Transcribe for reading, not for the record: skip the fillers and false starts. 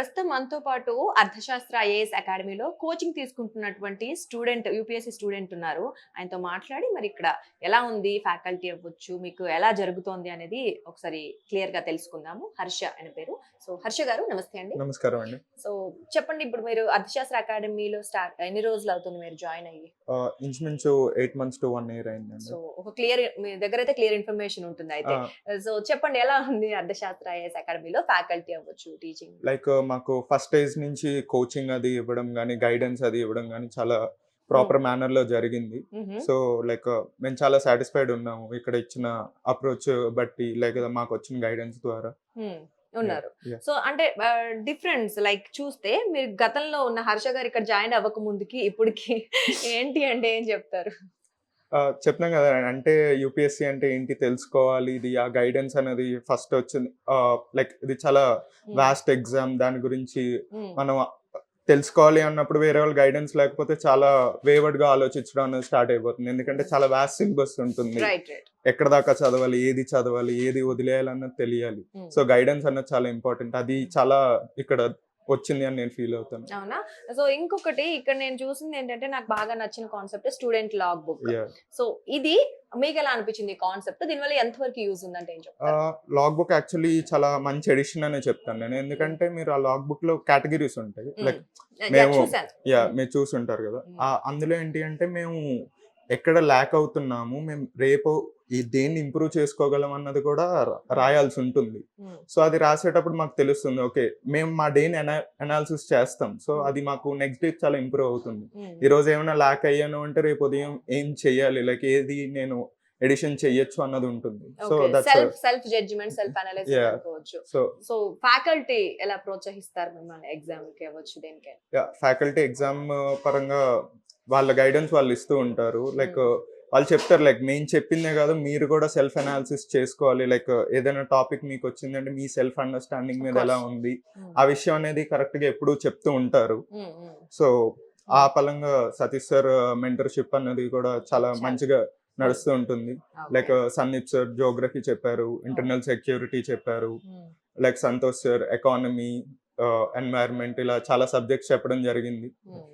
ప్రస్తుతం మనతో పాటు అర్థశాస్త్ర ఐఏఎస్ అకాడమీలో కోచింగ్ తీసుకుంటున్నటువంటి స్టూడెంట్ యూపీఎస్సీ స్టూడెంట్ ఉన్నారు. ఆయనతో మాట్లాడి మరి ఇక్కడ ఎలా ఉంది ఫ్యాకల్టీ అవ్వచ్చు, మీకు ఎలా జరుగుతోంది అనేది ఒకసారి క్లియర్‌గా తెలుసుకుందాము. హర్ష ఆయన పేరు. సో హర్ష గారు నమస్తే అండి. నమస్కారం అండి. సో చెప్పండి, ఇప్పుడు మీరు అర్థశాస్త్ర అకాడమీలో ఎన్ని రోజులు అవుతుంది మీరు జాయిన్ అయ్యి? ఇంచుమించు 8 మంత్స్ టు 1 ఇయర్ అయిందండి. సో ఒక క్లియర్ మీ దగ్గరైతే క్లియర్ ఇన్ఫర్మేషన్ ఉంటుంది అయితే. ఆ! సో చెప్పండి, ఎలా ఉంది అర్థశాస్త్ర ఐఏఎస్ అకాడమీలో ఫ్యాకల్టీ అవ్వచ్చు, టీచింగ్? మాకు ఫస్ట్ స్టేజ్ నుంచి కోచింగ్ అది ఇవ్వడం గాని, గైడెన్స్ అది ఇవ్వడం గాని చాలా హ్మ్. ప్రాపర్ మేనర్‌లో జరిగింది. హుహు. సో, మేము చాలా సాటిస్ఫైడ్ ఉన్నాము. ఇక్కడ ఇచ్చిన అప్రోచ్ బట్టి మాకొచ్చిన గైడెన్స్ ద్వారా. హ్మ్. యాహ్! ఉన్నారు. యాహ్! సో అంటే డిఫరెన్స్ లైక్ చూస్తే మీరు గతంలో ఉన్న హర్ష గారు ఇక్కడ జాయిన్ అవ్వక ముందుకి ఇప్పటికి ఏంటి అంటే ఏం చెప్తారు? చెప్పినాం గదా! అంటే యూపీఎస్సీ అంటే ఏంటి తెలుసుకోవాలి. ఆ గైడెన్స్ అనేది ఫస్ట్ వచ్చింది. ఇది చాలా హ్మ్. Vast exam. దాని గురించి హ్మ్. మనం తెలుసుకోవాలి అన్నప్పుడు వేరే వాళ్ళ గైడెన్స్ లేకపోతే చాలా వేవర్డ్‌గా ఆలోచించడం అనేది స్టార్ట్ అయిపోతుంది. ఎందుకంటే చాలా వాస్ట్ సిలబస్ ఉంటుంది. రైట్. ఎక్కడి దాకా చదవాలి, ఏది వదిలేయాలన్నది తెలియాలి. హ్మ్. సో, గైడెన్స్ అన్నది చాలా ఇంపార్టెంట్. అది చాలా ఇక్కడ వచ్చింది అని నేను ఫీల్ అవుతాను. అవునా? సో ఇంకొకటి ఇక్కడ నేను చూసింది ఏంటంటే నాకు బాగా నచ్చిన concept student log book. Yeah! So ఇది మీకెలా అనిపించింది ఈ కాన్సెప్ట్? దీనివల్ల ఎంత వరకు యూజ్ ఉందంటే ఏం చెప్తారు? లాగ్ బుక్ యాక్చువల్లీ చాలా మంచి ఎడిషన్ అనే చెప్తాను నేను. ఎందుకంటే మీరు ఆ లాగ్ బుక్‌లో కేటగరీస్ ఉంటాయి. హ్మ్. యాహ్! మేము చూసాను. హ్మ్. మీరు చూసుంటారు గదా! హ్మ్. అందులో ఏంటి అంటే మేము ఎక్కడ ల్యాక్ అవుతున్నాము, మేము రేపు దేన్ని ఇంప్రూవ్ చేసుకోగలం అన్నది కూడా రాయాల్సి ఉంటుంది. హ్మ్. సో, అది రాసేటప్పుడు మాకు తెలుస్తుంది. ఓకే. మేము మా డేని అనాలిసిస్ చేస్తాం. సో, హ్మ్. అది మాకు నెక్స్ట్ డేకి చాలా ఇంప్రూవ్ అవుతుంది. హ్మ్. ఈరోజు ఏమైనా ల్యాక్ అయ్యాను అంటే రేపు ఉదయం ఏం చెయ్యాలి? ఏది నేను ఎడిషన్ చెయ్యొచ్చు అన్నది ఉంటుంది. So, okay. That's self judgement, self analysis yeah! అనుకోవచ్చు. సో, సో ఫ్యాకల్టీ ఎలా ప్రోత్సహిస్తారు మిమ్మల్ని ఎగ్జామ్‌కి అవ్వచ్చు దేనికైనా? ఫ్యాకల్టీ ఎగ్జామ్ పరంగా వాళ్ళ గైడెన్స్ వాళ్ళు ఇస్తూ ఉంటారు. హ్మ్. వాళ్ళు చెప్తారు మేము చెప్పిందే కాదు మీరు కూడా సెల్ఫ్ అనాలిసిస్ చేసుకోవాలి. ఏదైనా టాపిక్ మీకొచ్చిందంటే మీ సెల్ఫ్ అండర్‌స్టాండింగ్ ఆఫ్ మీద ఎలా కోర్స్. ఉంది? హ్మ్. ఆ విషయం అనేది కరెక్ట్‌గా ఎప్పుడూ చెప్తూ ఉంటారు. హ్మ్. హ్మ్. సో, ఆ హ్మ్. పరంగా సతీష్ సార్ మెంటర్‌షిప్ అన్నది కూడా చాలా చాలా మంచిగా హ్మ్. నడుస్తూ ఉంటుంది. ఓకే. సందీప్ సార్ జియోగ్రఫీ చెప్పారు. ఓహ్! ఇంటర్నల్ సెక్యూరిటీ చెప్పారు. హ్మ్. సంతోష్ సార్ ఎకానమీ, ఎన్వైర్న్‌మెంట్ ఇలా చాలా సబ్జెక్ట్స్ చెప్పడం జరిగింది. హ్మ్.